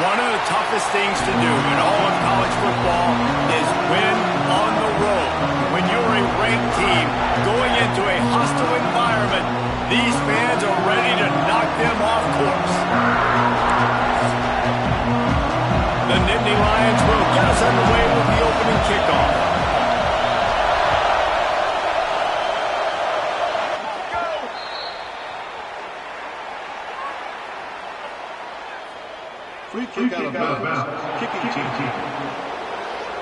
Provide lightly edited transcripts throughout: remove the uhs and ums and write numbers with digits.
One of the toughest things to do in all of college football is win on the road. When you're a ranked team going into a hostile environment, these fans are ready to knock them off course. The Nittany Lions will get us underway with the opening kickoff. Free kick out of bounds. Kicking team.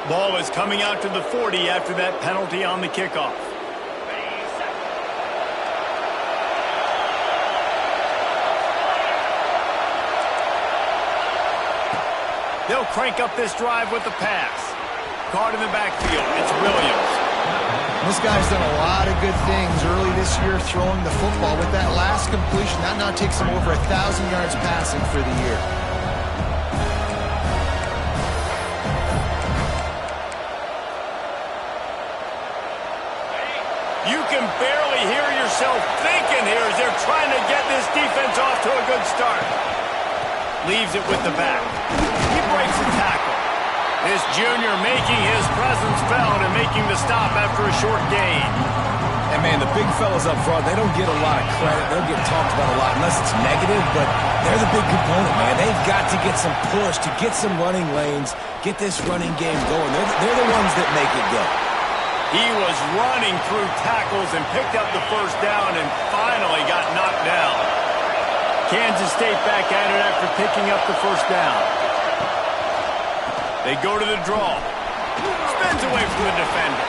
Ball is coming out to the 40 after that penalty on the kickoff. They'll crank up this drive with the pass. Caught in the backfield. It's Williams. This guy's done a lot of good things early this year throwing the football. With that last completion, that now takes him over 1,000 yards passing for the year. You can barely hear yourself thinking here as they're trying to get this defense off to a good start. Leaves it with the back. He breaks the tackle. This junior making his presence felt and making the stop after a short gain. And, man, the big fellas up front, they don't get a lot of credit. They'll get talked about a lot unless it's negative, but they're the big component, man. They've got to get some push, to get some running lanes, get this running game going. They're the ones that make it go. He was running through tackles and picked up the first down and finally got knocked down. Kansas State back at it after picking up the first down. They go to the draw. Spins away from the defender.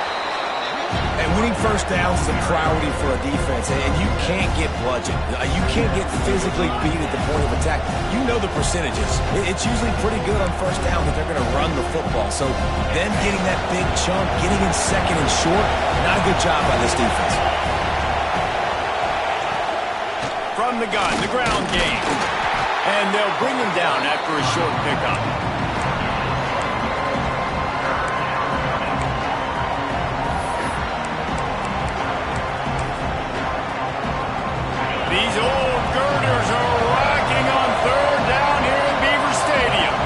And winning first downs is a priority for a defense, and you can't get bludgeoned. You can't get physically beat at the point of attack. You know the percentages. It's usually pretty good on first down that they're going to run the football. So them getting that big chunk, getting in second and short, not a good job by this defense. From the gun, the ground game. And they'll bring him down after a short pickup. These old girders are rocking on third down here in Beaver Stadium.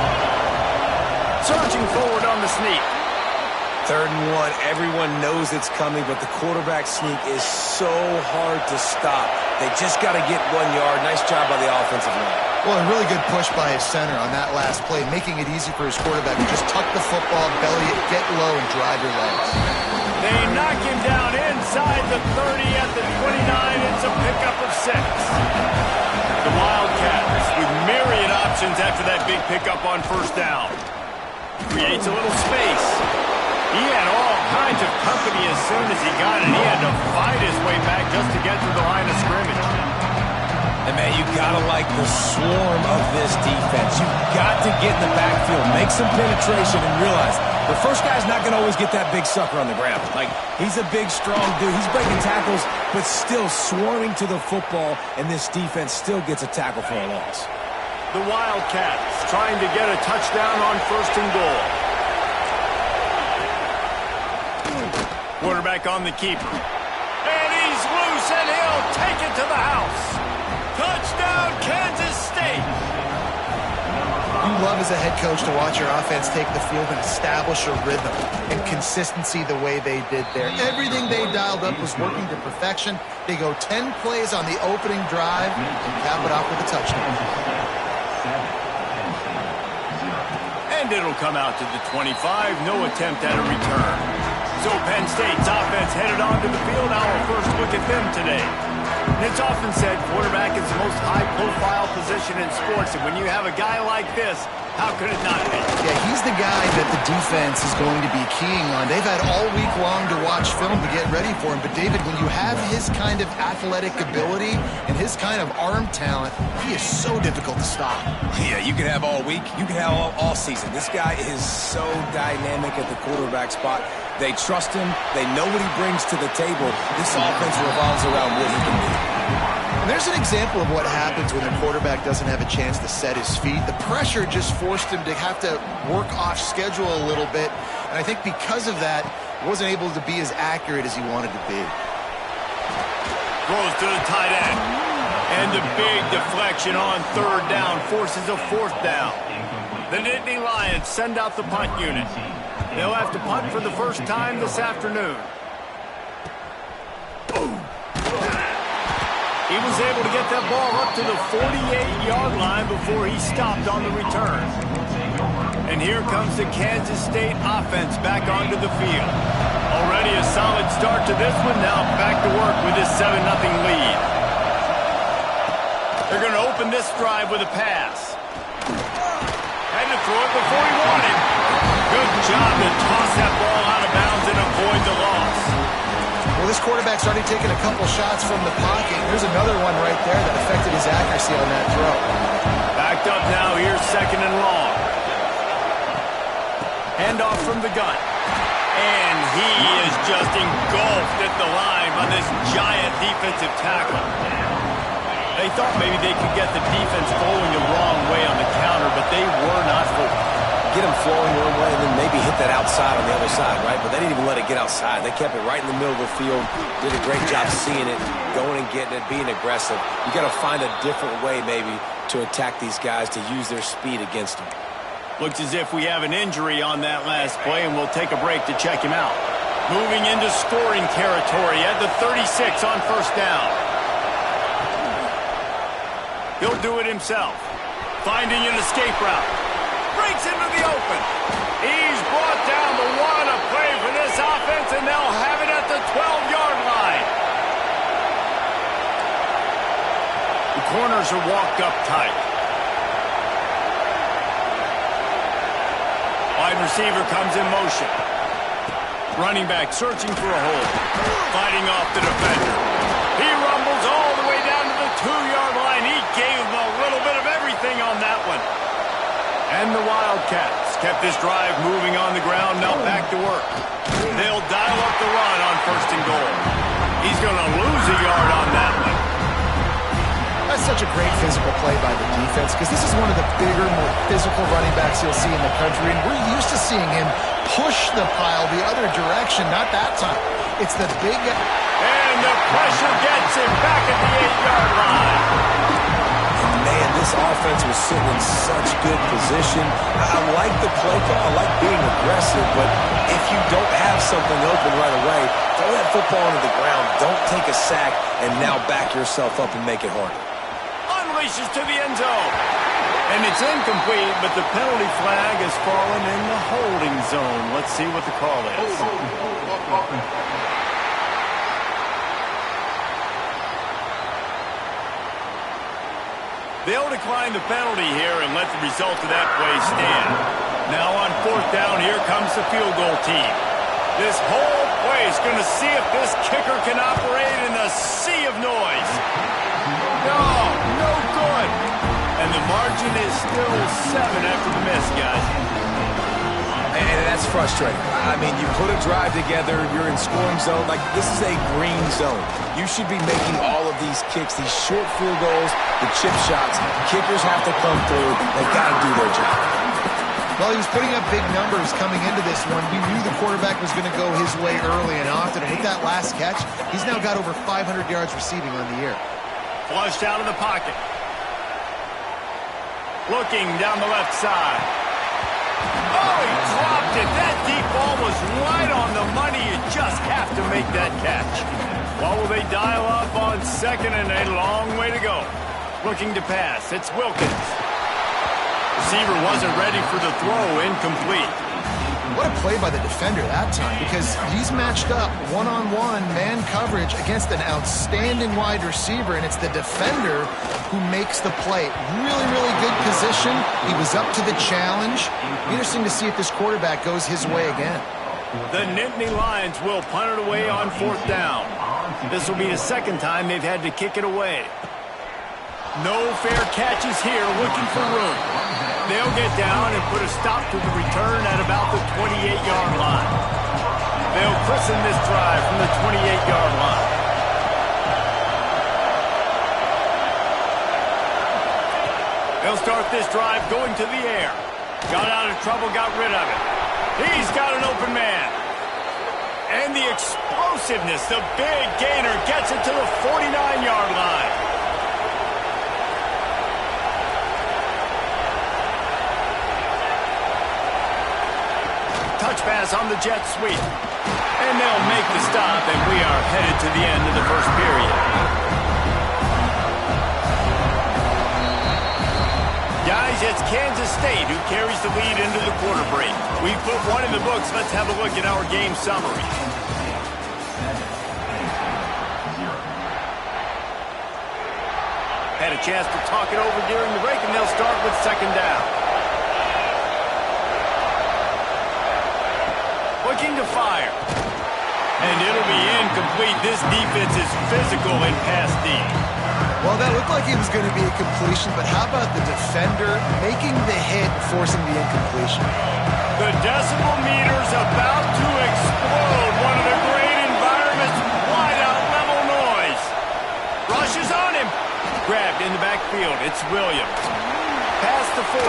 Surging forward on the sneak. 3rd and 1, everyone knows it's coming, but the quarterback sneak is so hard to stop. They just got to get 1 yard. Nice job by the offensive line. Well, a really good push by his center on that last play, making it easy for his quarterback to just tuck the football, belly it, get low, and drive your legs. They knock him down inside the 30 at the 29. It's a pickup of 6. The Wildcats with myriad options after that big pickup on first down. Creates a little space. He had all kinds of company as soon as he got it. He had to fight his way back just to get to the line of scrimmage. And, man, you got to like the swarm of this defense. You've got to get in the backfield, make some penetration, and realize the first guy's not going to always get that big sucker on the ground. Like, he's a big, strong dude. He's breaking tackles, but still swarming to the football, and this defense still gets a tackle for a loss. The Wildcats trying to get a touchdown on 1st and goal. Quarterback on the keeper. And he's loose, and he'll take it to the house. Touchdown, Kansas State. You love as a head coach to watch your offense take the field and establish a rhythm and consistency the way they did there. Everything they dialed up was working to perfection. They go 10 plays on the opening drive and cap it off with a touchdown. And it'll come out to the 25. No attempt at a return. So Penn State's offense headed onto the field. Our first look at them today. And it's often said quarterback is the most high-profile position in sports. And when you have a guy like this, how could it not be? Yeah, he's the guy that the defense is going to be keying on. They've had all week long to watch film to get ready for him. But, David, when you have his kind of athletic ability and his kind of arm talent, he is so difficult to stop. Yeah, you can have all week. You can have all season. This guy is so dynamic at the quarterback spot. They trust him. They know what he brings to the table. This offense revolves around what he can do. And there's an example of what happens when the quarterback doesn't have a chance to set his feet. The pressure just forced him to have to work off schedule a little bit. And I think because of that, he wasn't able to be as accurate as he wanted to be. Throws to the tight end. And the big deflection on 3rd down forces a 4th down. The Nittany Lions send out the punt unit. They'll have to punt for the first time this afternoon. He was able to get that ball up to the 48-yard line before he stopped on the return. And here comes the Kansas State offense back onto the field. Already a solid start to this one. Now back to work with this 7-0 lead. They're going to open this drive with a pass. Had to throw it before he wanted. Good job to toss that ball out of bounds and avoid the loss. Well, this quarterback's already taken a couple shots from the pocket. There's another one right there that affected his accuracy on that throw. Backed up now. Here's 2nd and long. Handoff from the gun. And he is just engulfed at the line by this giant defensive tackle. They thought maybe they could get the defense flowing the wrong way on the counter, but they were not flowing. Get them flowing one way and then maybe hit that outside on the other side, right? But they didn't even let it get outside. They kept it right in the middle of the field, did a great job seeing it, going and getting it, being aggressive. You got to find a different way maybe to attack these guys, to use their speed against them. Looks as if we have an injury on that last play, and we'll take a break to check him out. Moving into scoring territory at the 36 on 1st down. He'll do it himself. Finding an escape route. Breaks into the open. He's brought down the one a play for this offense, and they'll have it at the 12-yard line. The corners are walked up tight. Wide receiver comes in motion. Running back searching for a hole. Fighting off the defender. He rumbles all the way down to the 2-yard line. He gave him a little bit of everything on that one. And the Wildcats kept this drive moving on the ground, now back to work. They'll dial up the run on 1st and goal. He's going to lose a yard on that one. That's such a great physical play by the defense because this is one of the bigger, more physical running backs you'll see in the country, and we're used to seeing him push the pile the other direction. Not that time. It's the big... And the pressure gets him back at the 8-yard line. Man, this offense was sitting in such good position. I like the play call. I like being aggressive, but if you don't have something open right away, throw that football into the ground. Don't take a sack and now back yourself up and make it harder. Unleashes to the end zone. And it's incomplete, but the penalty flag has fallen in the holding zone. Let's see what the call is. They'll decline the penalty here and let the result of that play stand. Now on 4th down, here comes the field goal team. This whole play is going to see if this kicker can operate in the sea of noise. No good. And the margin is still 7 after the miss, guys. And that's frustrating. I mean, you put a drive together, you're in scoring zone. Like, this is a green zone. You should be making all of these kicks, these short field goals, the chip shots. Kickers have to come through. They've got to do their job. Well, he was putting up big numbers coming into this one. We knew the quarterback was going to go his way early and often. And with that last catch, he's now got over 500 yards receiving on the year. Flushed out of the pocket. Looking down the left side. Oh, he dropped it. That deep ball was right on the money. You just have to make that catch. What will they dial up on 2nd and a long way to go? Looking to pass. It's Wilkins. Receiver wasn't ready for the throw. Incomplete. What a play by the defender that time, because he's matched up one-on-one man coverage against an outstanding wide receiver, and it's the defender who makes the play. Really, really good position. He was up to the challenge. Interesting to see if this quarterback goes his way again. The Nittany Lions will punt it away on 4th down. This will be the 2nd time they've had to kick it away. No fair catches here, looking for room. They'll get down and put a stop to the return at about the 28-yard line. They'll christen this drive from the 28-yard line. They'll start this drive going to the air. Got out of trouble, got rid of it. He's got an open man. And the explosiveness, the big gainer gets it to the 49-yard line. launch pass on the jet sweep. And they'll make the stop, and we are headed to the end of the first period. Guys, it's Kansas State who carries the lead into the quarter break. We've put one in the books. Let's have a look at our game summary. Had a chance to talk it over during the break, and they'll start with second down. Looking to fire. And it'll be incomplete. This defense is physical and pass deep. Well, that looked like it was going to be a completion, but how about the defender making the hit, forcing the incompletion? The decibel meter's about to explode. One of the great environments, wide out level noise. Rushes on him. Grabbed in the backfield. It's Williams. Past the 40.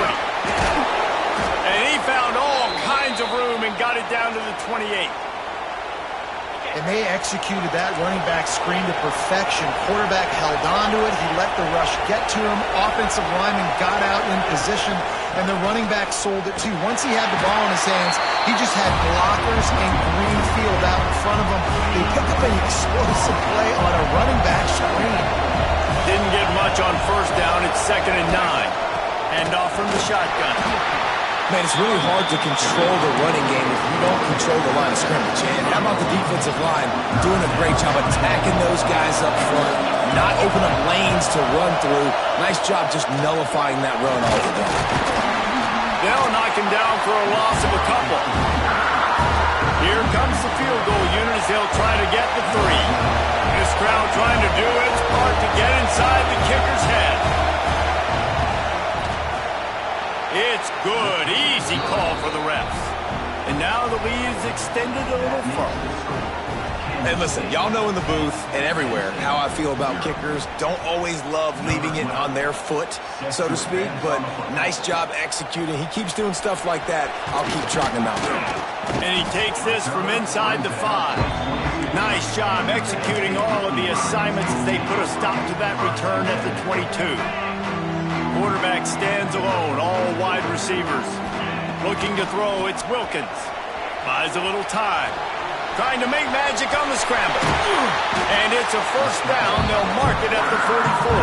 And he found all kinds of room and got it down to the 28. And they executed that running back screen to perfection. Quarterback held on to it. He let the rush get to him. Offensive lineman got out in position, and the running back sold it too. Once he had the ball in his hands, he just had blockers and green field out in front of him. They picked up an explosive play on a running back screen. Didn't get much on first down. It's 2nd and 9. Hand off from the shotgun. Man, it's really hard to control the running game if you don't control the line of scrimmage. And how about the defensive line doing a great job attacking those guys up front, not opening up lanes to run through. Nice job just nullifying that run altogether. They'll knock him down for a loss of a couple. Here comes the field goal unit as they'll try to get the 3. This crowd trying to do its part to get inside the kicker's head. It's good. Easy call for the refs. And now the lead is extended a little further. Hey, listen, y'all know in the booth and everywhere how I feel about kickers. Don't always love leaving it on their foot, so to speak, but nice job executing. He keeps doing stuff like that. I'll keep trotting him out there. And he takes this from inside the 5. Nice job executing all of the assignments as they put a stop to that return at the 22. Quarterback stands alone, all wide receivers. Looking to throw, it's Wilkins. Buys a little time. Trying to make magic on the scramble. And it's a first down. They'll mark it at the 44.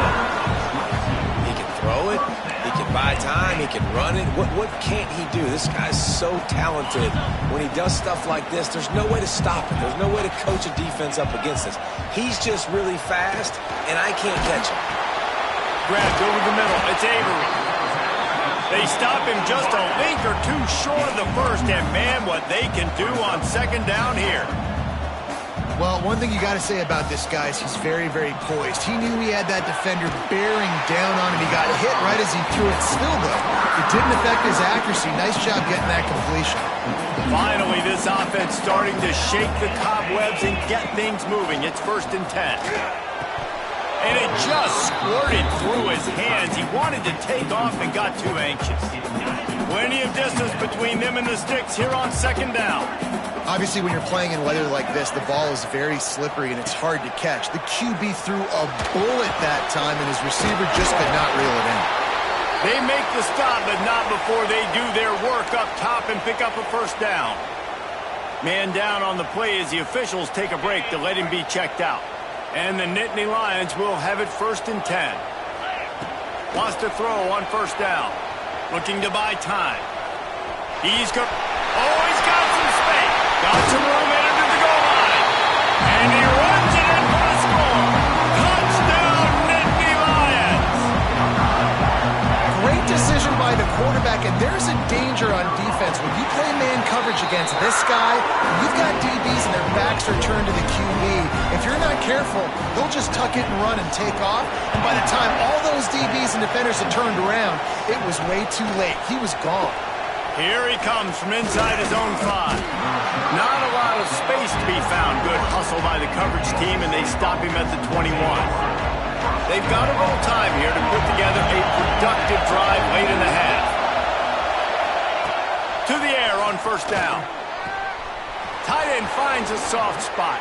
He can throw it. He can buy time. He can run it. What can't he do? This guy's so talented. When he does stuff like this, there's no way to stop it. There's no way to coach a defense up against this. He's just really fast, and I can't catch him. Grabbed over the middle. It's Avery. They stop him just a link or two short of the first, and man, what they can do on second down here. Well, one thing you got to say about this guy is he's very, very poised. He knew he had that defender bearing down on him. He got hit right as he threw it. Still, though, it didn't affect his accuracy. Nice job getting that completion. Finally, this offense starting to shake the cobwebs and get things moving. It's 1st and 10. And it just squirted through his hands. He wanted to take off and got too anxious. Plenty of distance between them and the sticks here on second down. Obviously, when you're playing in weather like this, the ball is very slippery and it's hard to catch. The QB threw a bullet that time, and his receiver just could not reel it in. They make the stop, but not before they do their work up top and pick up a first down. Man down on the play as the officials take a break to let him be checked out. And the Nittany Lions will have it 1st and 10. Wants to throw on first down. Looking to buy time. He's got some space. Got some room into the goal line. And he runs it in for a score. Touchdown, Nittany Lions. Great decision by the quarterback, and there's a danger on defense. When you play man coverage against this guy, you've got DBs and their backs are turned to the QB. If you're not careful, they'll just tuck it and run and take off. And by the time all those DBs and defenders had turned around, it was way too late. He was gone. Here he comes from inside his own 5. Not a lot of space to be found. Good hustle by the coverage team, and they stop him at the 21. They've got a little time here to put together a productive drive late in the half. To the air on first down. Tight end finds a soft spot.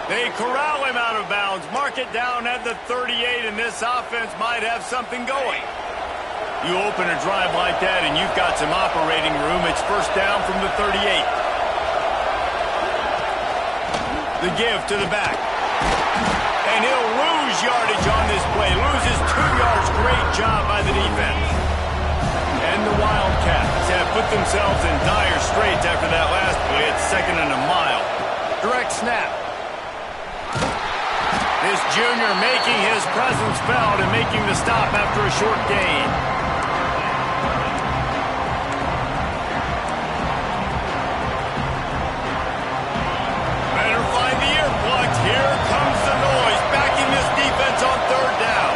They corral him out of bounds, mark it down at the 38, and this offense might have something going. You open a drive like that, and you've got some operating room. It's first down from the 38. The give to the back. And he'll lose yardage on this play. Loses 2 yards. Great job by the defense. And the Wildcats have put themselves in dire straits after that last play. It's 2nd and a mile. Direct snap. This junior making his presence felt and making the stop after a short gain. Better find the earplugs. Here comes the noise, backing this defense on 3rd down.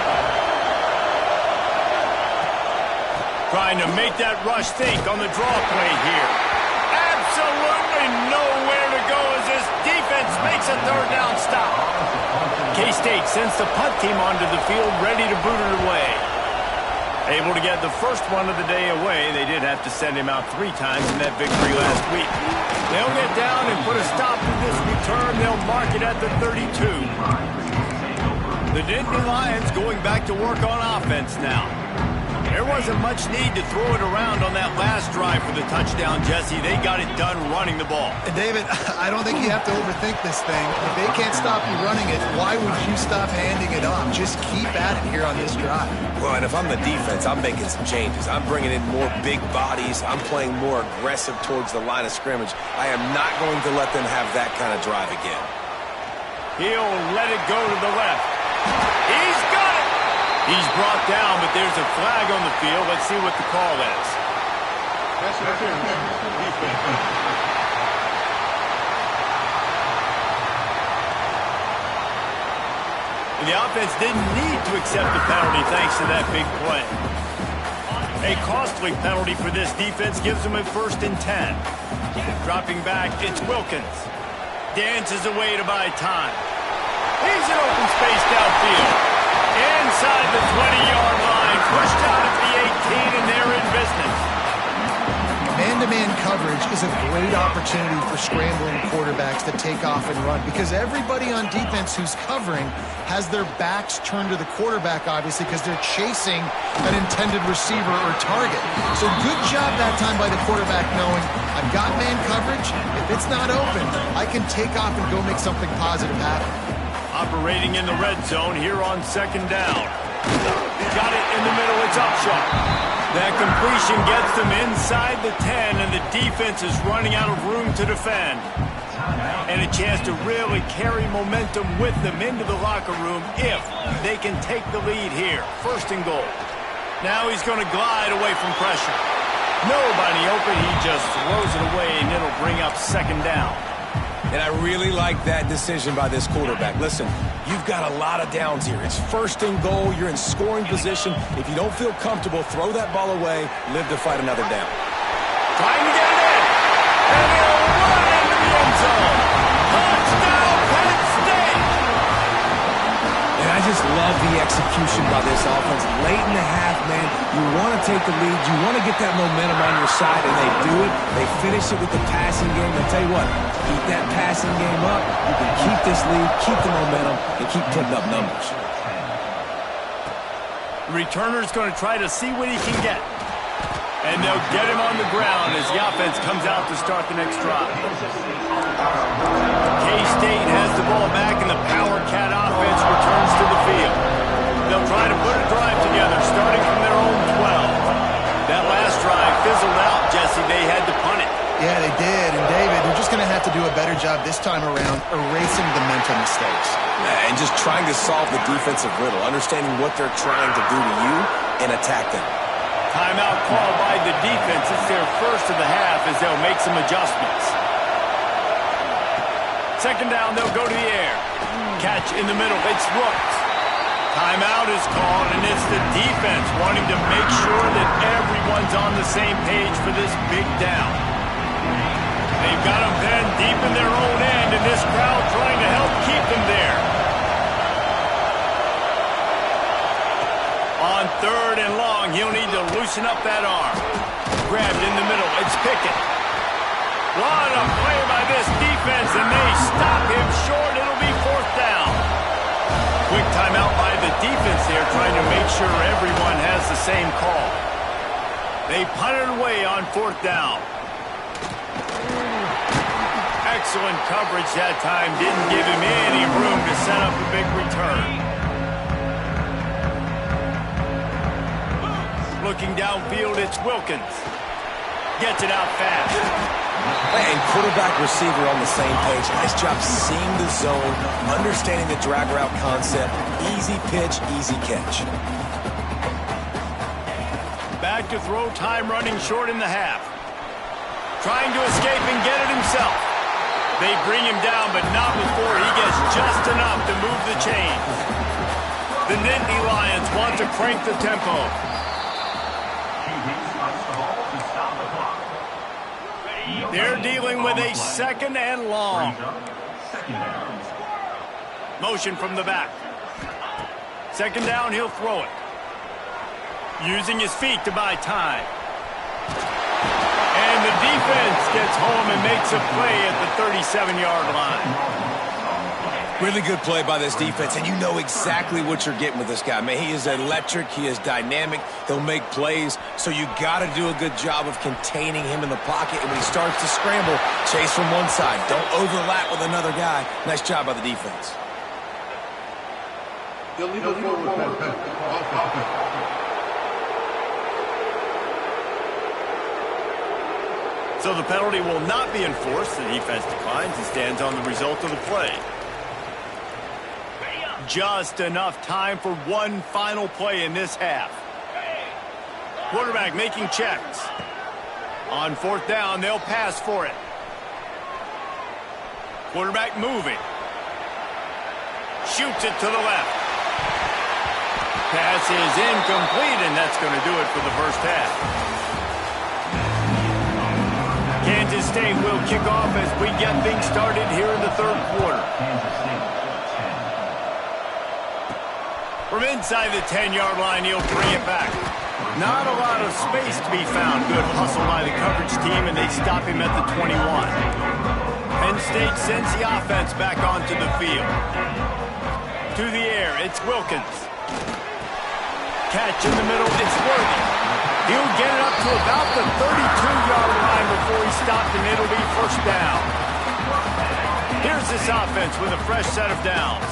Trying to make that rush think on the draw play here. Absolutely nowhere to go as this defense makes a 3rd down stop. K-State sends the punt team onto the field, ready to boot it away. Able to get the first one of the day away. They did have to send him out 3 times in that victory last week. They'll get down and put a stop to this return. They'll mark it at the 32. The Nittany Lions going back to work on offense now. There wasn't much need to throw it around on that last drive for the touchdown, Jesse. They got it done running the ball. And David, I don't think you have to overthink this thing. If they can't stop you running it, why would you stop handing it off? Just keep at it here on this drive. Well, and if I'm the defense, I'm making some changes. I'm bringing in more big bodies. I'm playing more aggressive towards the line of scrimmage. I am not going to let them have that kind of drive again. He'll let it go to the left. He's got it! He's brought down, but there's a flag on the field. Let's see what the call is. The offense didn't need to accept the penalty thanks to that big play. A costly penalty for this defense gives them a 1st and 10. Dropping back, it's Wilkins. Dances away to buy time. He's in open space downfield. Inside the 20-yard line, pushed out at the 18, and they're in business. Man-to-man coverage is a great opportunity for scrambling quarterbacks to take off and run because everybody on defense who's covering has their backs turned to the quarterback, obviously, because they're chasing an intended receiver or target. So good job that time by the quarterback knowing, I've got man coverage. If it's not open, I can take off and go make something positive happen. Operating in the red zone here on 2nd down. Got it in the middle, it's Upshaw. That completion gets them inside the 10, and the defense is running out of room to defend. And a chance to really carry momentum with them into the locker room if they can take the lead here. 1st and goal. Now he's going to glide away from pressure. Nobody open, he just throws it away, and it'll bring up 2nd down. And I really like that decision by this quarterback. Listen, you've got a lot of downs here. It's 1st and goal. You're in scoring position. If you don't feel comfortable, throw that ball away. Live to fight another down. Trying to get it in. And he'll run into the end zone. Touchdown, Penn State. And I just love the execution by this offense. Late in the half, man, you want to take the lead. You want to get that momentum on your side, and they do it. They finish it with the passing game. I'll tell you what, keep that passing game up. You can keep this lead, keep the momentum, and keep putting up numbers. The returner's going to try to see what he can get. And they'll get him on the ground as the offense comes out to start the next drive. K-State has the ball back, and the Power Cat offense returns to the field. They'll try to put a drive together, starting from their own 12. That last drive fizzled out, Jesse. They had to punt it. Yeah, they did. And David, they're just going to have to do a better job this time around erasing the mental mistakes. And just trying to solve the defensive riddle, understanding what they're trying to do to you, and attack them. Timeout call by the defense. It's their first of the half as they'll make some adjustments. 2nd down, they'll go to the air. Catch in the middle. It's Rooks. Timeout is called, and it's the defense wanting to make sure that everyone's on the same page for this big down. They've got them pinned deep in their own end, and this crowd trying to help keep them there. On 3rd and long, he'll need to loosen up that arm. Grabbed in the middle, it's Pickett. What a play by this defense, and they stop him short. It'll be 4th down. Quick timeout by the defense there, trying to make sure everyone has the same call. They punt it away on 4th down. Excellent coverage that time. Didn't give him any room to set up a big return. Looking downfield, it's Wilkins. Gets it out fast. And quarterback receiver on the same page. Nice job seeing the zone, understanding the drag route concept. Easy pitch, easy catch. Back to throw, time running short in the half. Trying to escape and get it himself. They bring him down, but not before he gets just enough to move the chains. The Nittany Lions want to crank the tempo. They're dealing with a second and long. Motion from the back. Second down, he'll throw it. Using his feet to buy time. And the defense gets home and makes a play at the 37-yard line. Really good play by this defense, and you know exactly what you're getting with this guy. Man, he is electric. He is dynamic. He'll make plays, so you got to do a good job of containing him in the pocket. And when he starts to scramble, chase from one side. Don't overlap with another guy. Nice job by the defense. Illegal forward offense. So the penalty will not be enforced. The defense declines and stands on the result of the play. Just enough time for one final play in this half. Quarterback making checks. On fourth down, they'll pass for it. Quarterback moving. Shoots it to the left. Pass is incomplete, and that's going to do it for the first half. Kansas State will kick off as we get things started here in the third quarter. From inside the 10-yard line, he'll bring it back. Not a lot of space to be found. Good hustle by the coverage team, and they stop him at the 21. Penn State sends the offense back onto the field. To the air, it's Wilkins. Catch in the middle, it's Worthy. He'll get it up to about the 32-yard line before he's stopped, and it'll be first down. Here's this offense with a fresh set of downs.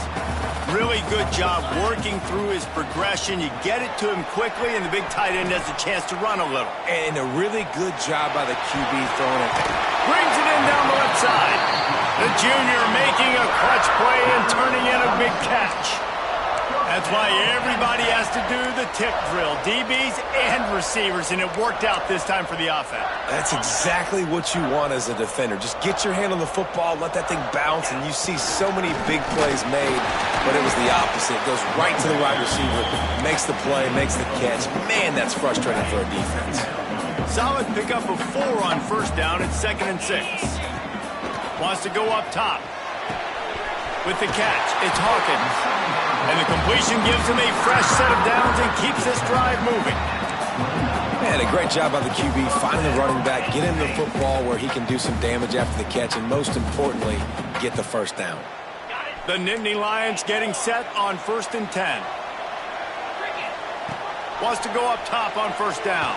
Really good job working through his progression. You get it to him quickly, and the big tight end has a chance to run a little. And a really good job by the QB throwing it. Brings it in down the left side. The junior making a clutch play and turning in a big catch. That's why everybody has to do the tip drill, DBs and receivers, and it worked out this time for the offense. That's exactly what you want as a defender. Just get your hand on the football, let that thing bounce, and you see so many big plays made, but it was the opposite. It goes right to the wide receiver, makes the play, makes the catch. Man, that's frustrating for a defense. Solid pickup of 4 on first down at 2nd and 6. Wants to go up top. With the catch, it's Hawkins. And the completion gives him a fresh set of downs and keeps this drive moving. Man, a great job by the QB, finding the running back, get him the football where he can do some damage after the catch, and most importantly, get the first down. The Nittany Lions getting set on 1st and 10. Wants to go up top on first down.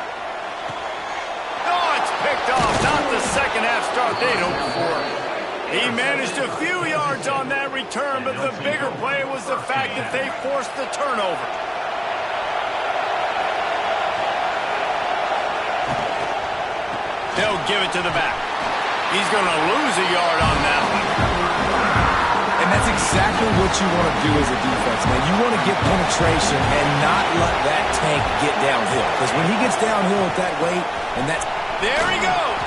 Oh, it's picked off. Not the second half start they'd hoped for. He managed a few yards on that return, but the bigger play was the fact that they forced the turnover. They'll give it to the back. He's going to lose a yard on that one. And that's exactly what you want to do as a defense, man. You want to get penetration and not let that tank get downhill. Because when he gets downhill at that weight, and that's... There he goes!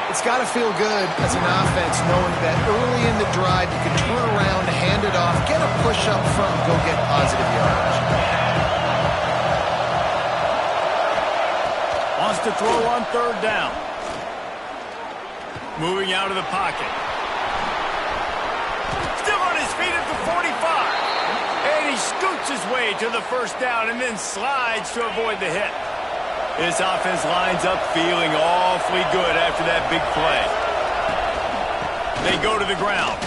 It's got to feel good as an offense knowing that early in the drive you can turn around, hand it off, get a push up front, and go get positive yards. Wants to throw on third down. Moving out of the pocket. Still on his feet at the 45. And he scoots his way to the first down and then slides to avoid the hit. This offense lines up feeling awfully good after that big play. They go to the ground.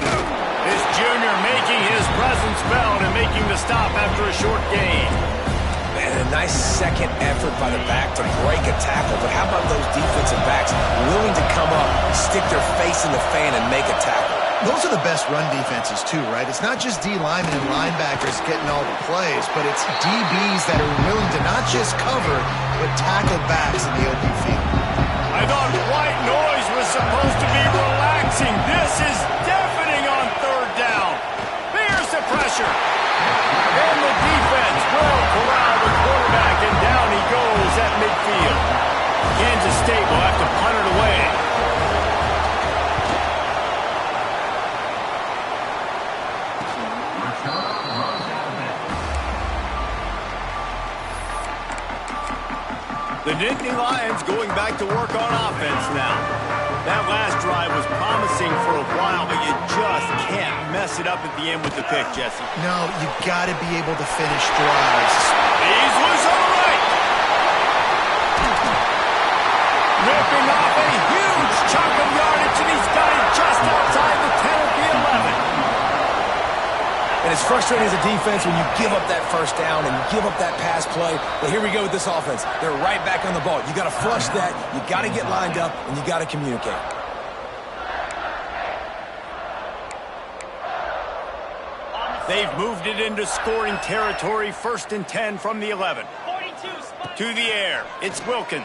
This junior making his presence felt and making the stop after a short gain. Man, nice second effort by the back to break a tackle, but how about those defensive backs willing to come up, stick their face in the fan, and make a tackle? Those are the best run defenses, too, right? It's not just D linemen and linebackers getting all the plays, but it's DBs that are willing to not just cover, but tackle backs in the open field. I thought white noise was supposed to be relaxing. This is deafening on third down. Here's the pressure. And the defense will corral the quarterback, and down he goes at midfield. Kansas State will have to punt it away. The Nittany Lions going back to work on offense now. That last drive was promising for a while, but you just can't mess it up at the end with the pick, Jesse. No, you got to be able to finish drives. He's loose on the right. Ripping off a huge chunk of yardage, and he's got it just outside the 10 of the 11. And it's frustrating as a defense when you give up that first down and you give up that pass play. But here we go with this offense. They're right back on the ball. You got to flush that. You got to get lined up, and you got to communicate. They've moved it into scoring territory, 1st and 10 from the 11. To the air, it's Wilkins.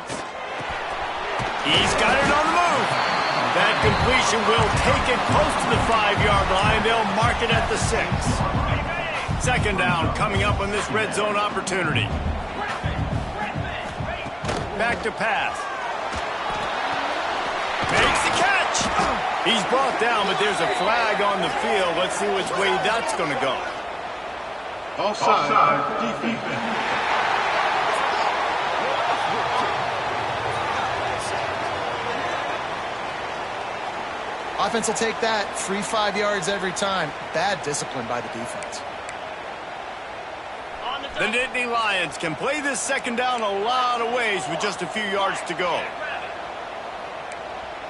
He's got it on the move. That completion will take it close to the 5-yard line. They'll mark it at the 6. 2nd down coming up on this red zone opportunity. Back to pass. Makes the catch. He's brought down, but there's a flag on the field. Let's see which way that's going to go. Offside, defense. Offense will take that. Free 5 yards every time. Bad discipline by the defense. The Nittany Lions can play this 2nd down a lot of ways with just a few yards to go.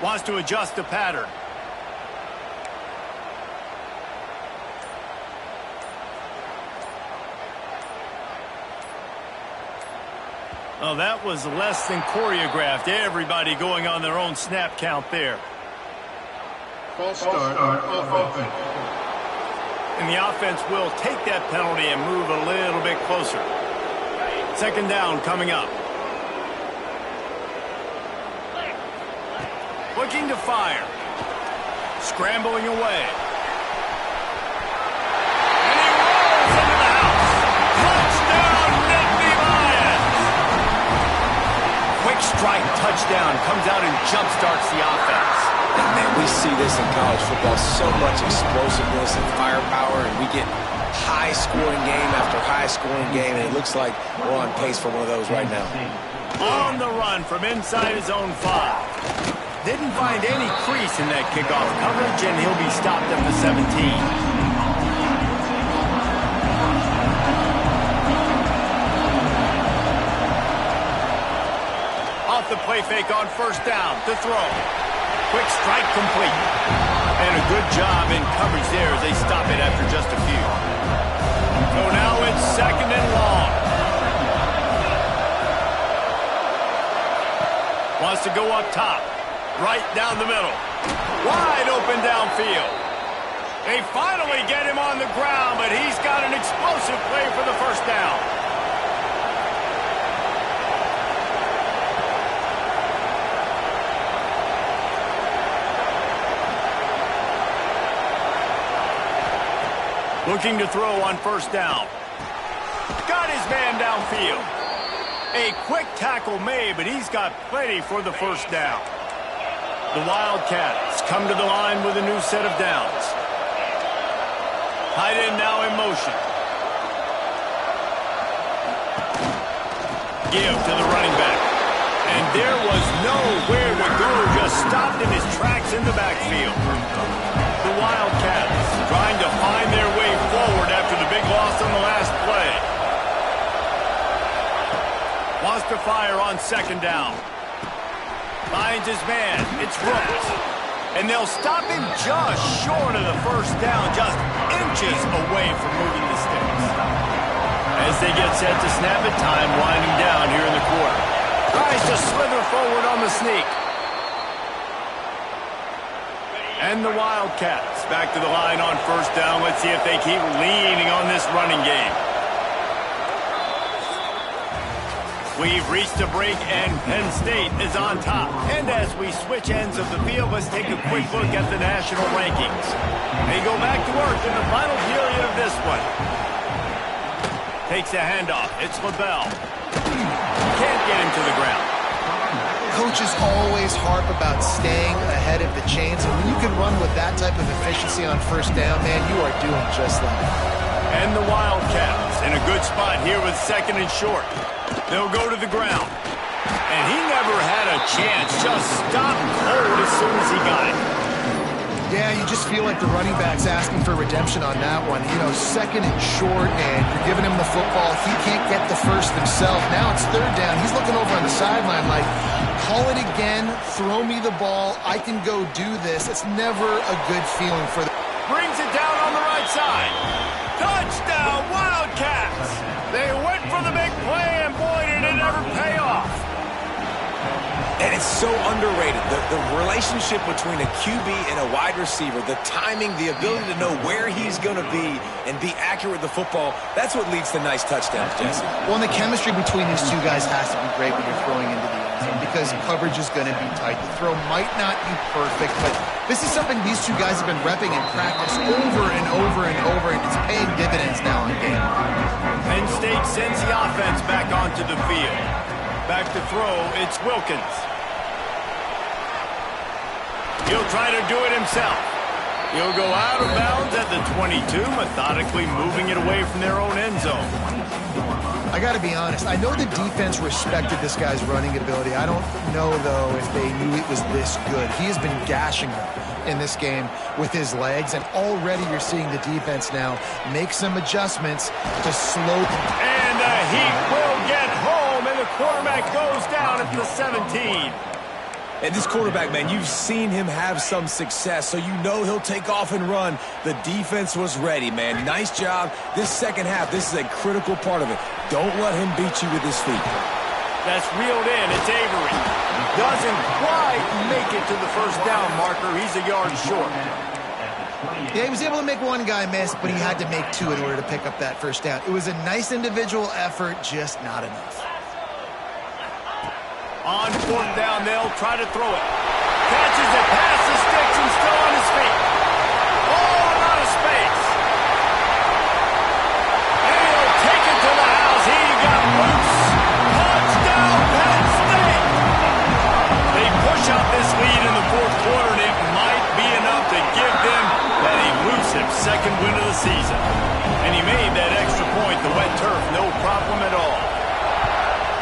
Wants to adjust the pattern. Oh, that was less than choreographed. Everybody going on their own snap count there. False start on offense. And the offense will take that penalty and move a little bit closer. 2nd down coming up. Looking to fire. Scrambling away. And he rolls into the house. Touchdown, Nittany Lions! Quick strike touchdown comes out and jumpstarts the offense. And man, we see this in college football, so much explosiveness and firepower, and we get high-scoring game after high-scoring game, and it looks like we're on pace for one of those right now. On the run from inside his own 5. Didn't find any crease in that kickoff coverage, and he'll be stopped at the 17. Off the play fake on 1st down to throw. Quick strike complete. And a good job in coverage there as they stop it after just a few. So now it's 2nd and long. Wants to go up top. Right down the middle. Wide open downfield. They finally get him on the ground, but he's got an explosive play for the 1st down. Looking to throw on 1st down. Got his man downfield. A quick tackle made, but he's got plenty for the 1st down. The Wildcats come to the line with a new set of downs. Tight end now in motion. Give to the running back. And there was nowhere to go, just stopped in his tracks in the backfield. The Wildcats trying to find their way forward after the big loss on the last play. Wants to fire on 2nd down. Finds his man. It's Brooks. And they'll stop him just short of the 1st down, just inches away from moving the sticks. As they get set to snap it, time winding down here in the quarter. Tries to slither forward on the sneak. And the Wildcats back to the line on first down. Let's see if they keep leaning on this running game. We've reached a break, and Penn State is on top. And as we switch ends of the field, let's take a quick look at the national rankings. They go back to work in the final period of this one. Takes a handoff. It's LaBelle. Can't get him to the ground. Coaches always harp about staying ahead of the chains, and when you can run with that type of efficiency on first down, man, you are doing just that. And the Wildcats in a good spot here with second and short. They'll go to the ground. And he never had a chance. Just stopped cold as soon as he got it. Yeah, you just feel like the running back's asking for redemption on that one. You know, second and short, and you're giving him the football. He can't get the first himself. Now it's third down. He's looking over on the sideline like, call it again, throw me the ball, I can go do this. It's never a good feeling for them. Brings it down on the right side. Touchdown, Wildcats! They went for the big play, and boy, did it ever pay off. And it's so underrated. The relationship between a QB and a wide receiver, the timing, the ability to know where he's going to be and be accurate with the football, that's what leads to nice touchdowns, Jesse. Well, and the chemistry between these two guys has to be great when you're throwing into the end zone because coverage is going to be tight. The throw might not be perfect, but this is something these two guys have been repping in practice over and over and over, and it's paying dividends now in game. Penn State sends the offense back onto the field. Back to throw, it's Wilkins. He'll try to do it himself. He'll go out of bounds at the 22, methodically moving it away from their own end zone. I got to be honest. I know the defense respected this guy's running ability. I don't know, though, if they knew it was this good. He has been gashing them in this game with his legs, and already you're seeing the defense now make some adjustments to slow. And the Heat will get home, and the quarterback goes down at the 17. And this quarterback, man, you've seen him have some success, so you know he'll take off and run. The defense was ready, man. Nice job. This second half, this is a critical part of it. Don't let him beat you with his feet. That's reeled in. It's Avery. Doesn't quite make it to the first down marker. He's a yard short. Yeah, he was able to make one guy miss, but he had to make two in order to pick up that first down. It was a nice individual effort, just not enough. On fourth down, they'll try to throw it. Catches it past the sticks and still on his feet. Oh, a lot of space. And he'll take it to the house. He got loose. Touchdown, Penn State. They push out this lead in the fourth quarter, and it might be enough to give them that elusive second win of the season. And he made that extra point, the wet turf, no problem at all.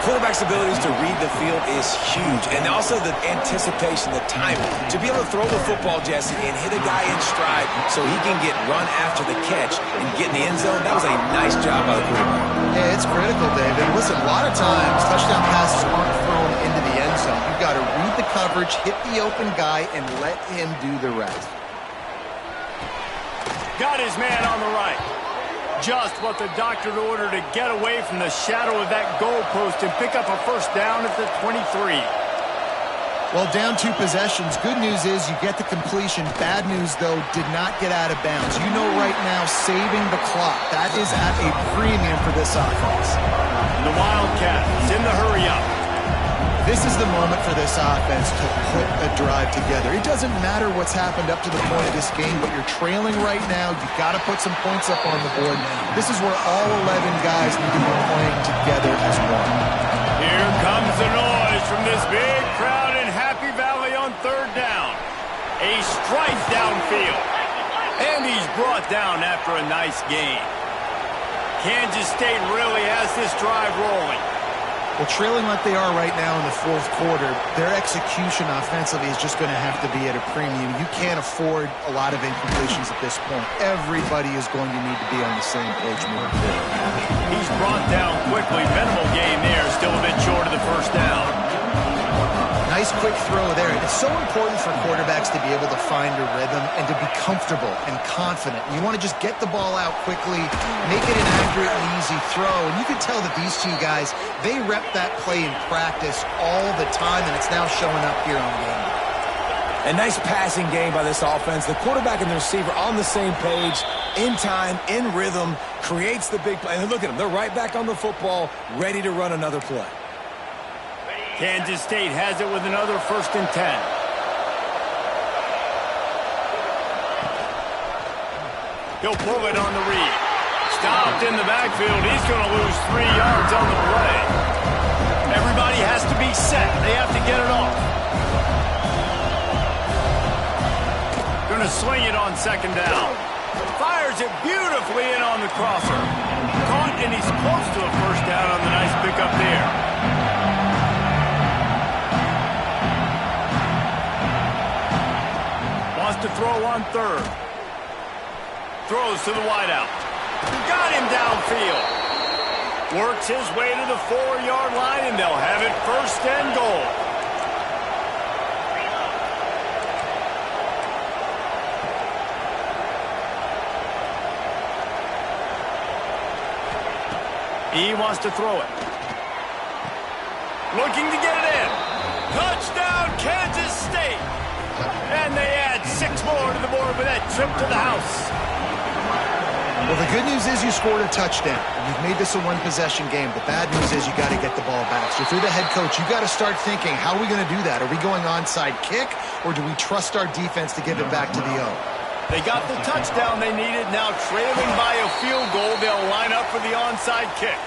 Quarterback's abilities to read the field is huge, and also the anticipation, the timing. To be able to throw the football, Jesse, and hit a guy in stride so he can get run after the catch and get in the end zone, that was a nice job by the quarterback. Yeah, it's critical, David. Listen, a lot of times touchdown passes aren't thrown into the end zone. You've got to read the coverage, hit the open guy, and let him do the rest. Got his man on the right. Just what the doctor ordered to get away from the shadow of that goalpost and pick up a first down at the 23. Well, down 2 possessions. Good news is you get the completion. Bad news, though, did not get out of bounds. You know right now, saving the clock. That is at a premium for this offense. And the Wildcats in the hurry-up. This is the moment for this offense to put a drive together. It doesn't matter what's happened up to the point of this game, but you're trailing right now. You've got to put some points up on the board. This is where all 11 guys need to be playing together as one. Here comes the noise from this big crowd in Happy Valley on third down. A strike downfield. And he's brought down after a nice gain. Kansas State really has this drive rolling. Well, trailing like they are right now in the fourth quarter, their execution offensively is just going to have to be at a premium. You can't afford a lot of incompletions at this point. Everybody is going to need to be on the same page moving forward. He's brought down quickly. Minimal gain there. Still a bit short of the first down. Nice quick throw there. It's so important for quarterbacks to be able to find a rhythm and to be comfortable and confident. You want to just get the ball out quickly, make it an accurate and easy throw. And you can tell that these two guys, they rep that play in practice all the time, and it's now showing up here on game. A nice passing game by this offense. The quarterback and the receiver on the same page, in time, in rhythm, creates the big play. And look at them. They're right back on the football, ready to run another play. Kansas State has it with another 1st and 10. He'll pull it on the read. Stopped in the backfield. He's going to lose 3 yards on the play. Everybody has to be set. They have to get it off. Going to sling it on 2nd down. Fires it beautifully in on the crosser. Caught, and he's close to a 1st down on the nice pickup there. Wants to throw on 3rd. Throws to the wideout. Got him downfield. Works his way to the 4-yard line, and they'll have it 1st and goal. He wants to throw it. Looking to get it in. Touchdown, Kansas State. And they add 6 more to the board with that trip to the house. Well, the good news is you scored a touchdown. You've made this a one-possession game. The bad news is you got to get the ball back. So if you're the head coach, you got to start thinking, how are we going to do that? Are we going onside kick, or do we trust our defense to give it back to the O? They got the touchdown they needed. Now trailing by a field goal, they'll line up for the onside kick.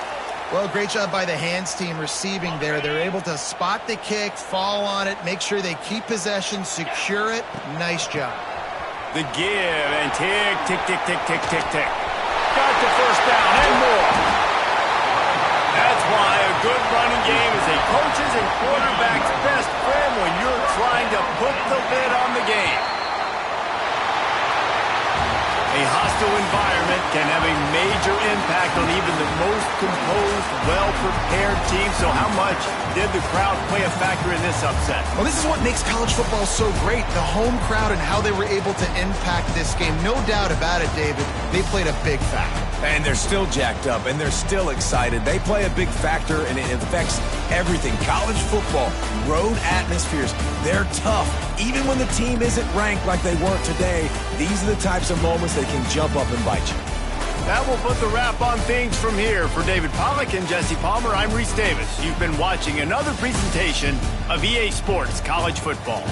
Well, great job by the hands team receiving there. They're able to spot the kick, fall on it, make sure they keep possession, secure it. Nice job. The give and tick, tick, tick, tick, tick, tick, tick. Got the 1st down and more. That's why a good running game is a coach's and quarterback's best friend when you're trying to put the lid on the game. A hostile environment can have a major impact on even the most composed, well-prepared team. So how much did the crowd play a factor in this upset? Well, this is what makes college football so great. The home crowd and how they were able to impact this game. No doubt about it, David. They played a big factor. And they're still jacked up, and they're still excited. They play a big factor, and it affects everything. College football, road atmospheres, they're tough. Even when the team isn't ranked like they weren't today, these are the types of moments that can jump up and bite you. That will put the wrap on things from here. For David Pollack and Jesse Palmer, I'm Reese Davis. You've been watching another presentation of EA Sports College Football.